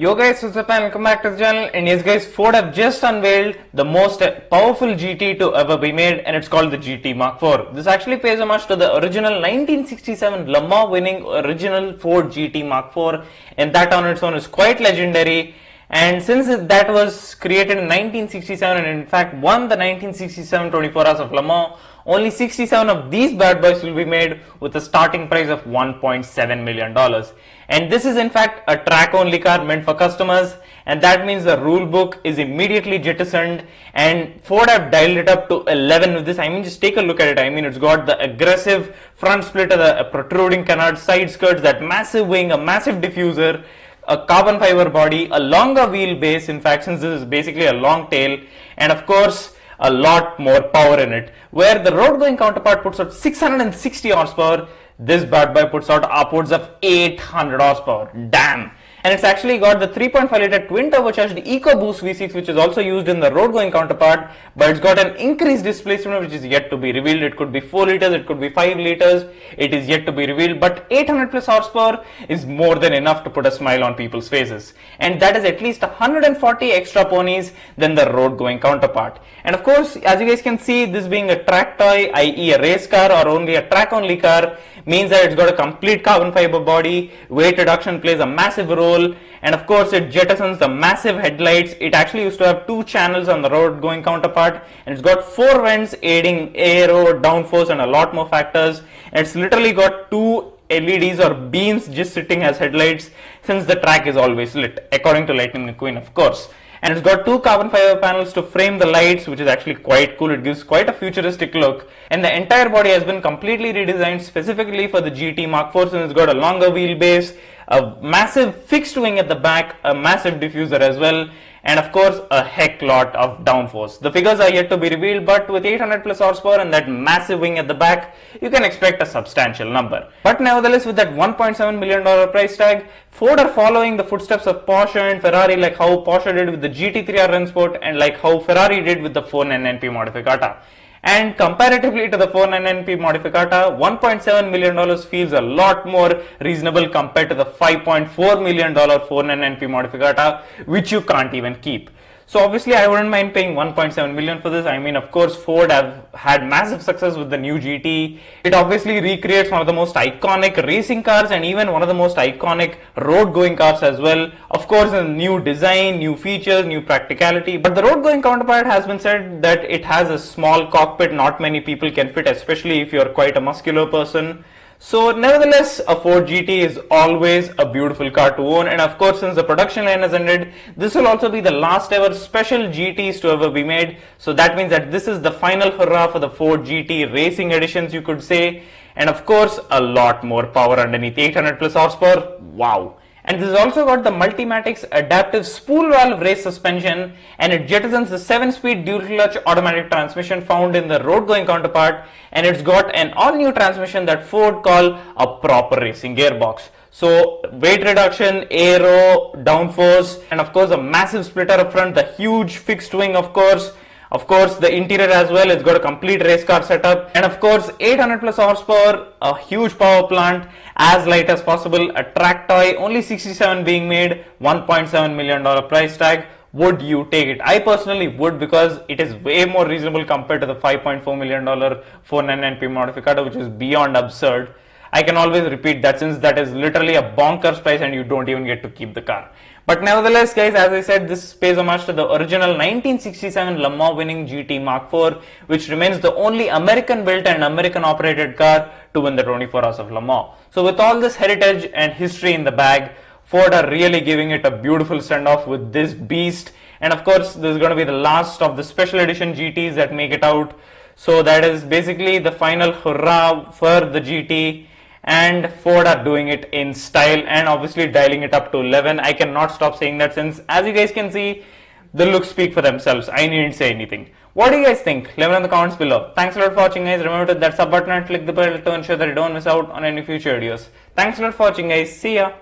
Yo guys, what's up and welcome back to the channel. And yes guys, Ford have just unveiled the most powerful GT to ever be made, and it's called the GT Mark IV. This actually pays homage to the original 1967 Le Mans winning original Ford GT Mark IV, and that on its own is quite legendary. And since that was created in 1967 and in fact won the 1967 24 Hours of Le Mans, only 67 of these bad boys will be made with a starting price of $1.7 million. And this is in fact a track only car meant for customers, and that means the rule book is immediately jettisoned, and Ford have dialed it up to 11 with this. I mean, just take a look at it. I mean, it's got the aggressive front splitter, the protruding canard, side skirts, that massive wing, a massive diffuser, a carbon fiber body, a longer wheelbase, in fact, since this is basically a long tail, and of course a lot more power in it. Where the road going counterpart puts out 660 horsepower, this bad boy puts out upwards of 800 horsepower. Damn! And it's actually got the 3.5 liter twin turbocharged ecoboost V6, which is also used in the road going counterpart, but it's got an increased displacement which is yet to be revealed. It could be 4 liters, it could be 5 liters, it is yet to be revealed, but 800 plus horsepower is more than enough to put a smile on people's faces, and that is at least 140 extra ponies than the road going counterpart. And of course, as you guys can see, this being a track toy, i.e. a race car or only a track only car, means that it's got a complete carbon fiber body, weight reduction plays a massive role, and of course it jettisons the massive headlights. It actually used to have 2 channels on the road going counterpart, and it's got 4 vents aiding aero, downforce and a lot more factors, and it's literally got 2 LEDs or beams just sitting as headlights, since the track is always lit, according to Lightning McQueen of course. And it's got 2 carbon fiber panels to frame the lights, which is actually quite cool. It gives quite a futuristic look, and the entire body has been completely redesigned specifically for the GT Mark IV, since it's got a longer wheelbase, a massive fixed wing at the back, a massive diffuser as well, and of course a heck lot of downforce. The figures are yet to be revealed, but with 800 plus horsepower and that massive wing at the back, you can expect a substantial number. But nevertheless, with that $1.7 million price tag, Ford are following the footsteps of Porsche and Ferrari, like how Porsche did with the GT3R Rennsport and like how Ferrari did with the 499p Modificata. And comparatively to the 499p Modificata, $1.7 million feels a lot more reasonable compared to the $5.4 million 499p Modificata, which you can't even keep. So obviously I wouldn't mind paying 1.7 million for this. I mean, of course Ford have had massive success with the new GT. It obviously recreates one of the most iconic racing cars and even one of the most iconic road going cars as well. Of course, a new design, new features, new practicality. But the road going counterpart has been said that it has a small cockpit not many people can fit, especially if you're quite a muscular person. So nevertheless, a Ford GT is always a beautiful car to own, and of course since the production line has ended, this will also be the last ever special GTs to ever be made. So that means that this is the final hurrah for the Ford GT racing editions, you could say, and of course a lot more power underneath, 800 plus horsepower, wow. And this has also got the Multimatics adaptive spool valve race suspension, and it jettisons the 7-speed dual clutch automatic transmission found in the road going counterpart, and it's got an all new transmission that Ford call a proper racing gearbox. So weight reduction, aero, downforce, and of course a massive splitter up front, the huge fixed wing of course the interior as well. It's got a complete race car setup, and of course 800 plus horsepower, a huge power plant, as light as possible, a track toy, only 67 being made, $1.7 million price tag. Would you take it? I personally would, because it is way more reasonable compared to the $5.4 million 499p Modificata, which is beyond absurd. I can always repeat that, since that is literally a bonkers price and you don't even get to keep the car. But nevertheless guys, as I said, this pays homage to the original 1967 Le Mans winning GT Mark IV, which remains the only American built and American operated car to win the 24 Hours of Le Mans. So with all this heritage and history in the bag, Ford are really giving it a beautiful send off with this beast. And of course this is going to be the last of the special edition GTs that make it out. So that is basically the final hurrah for the GT. And Ford are doing it in style and obviously dialing it up to 11. I cannot stop saying that, since as you guys can see, the looks speak for themselves. I needn't say anything. What do you guys think? Leave it in the comments below. Thanks a lot for watching guys. Remember to hit that sub button and click the bell to ensure that you don't miss out on any future videos. Thanks a lot for watching guys. See ya.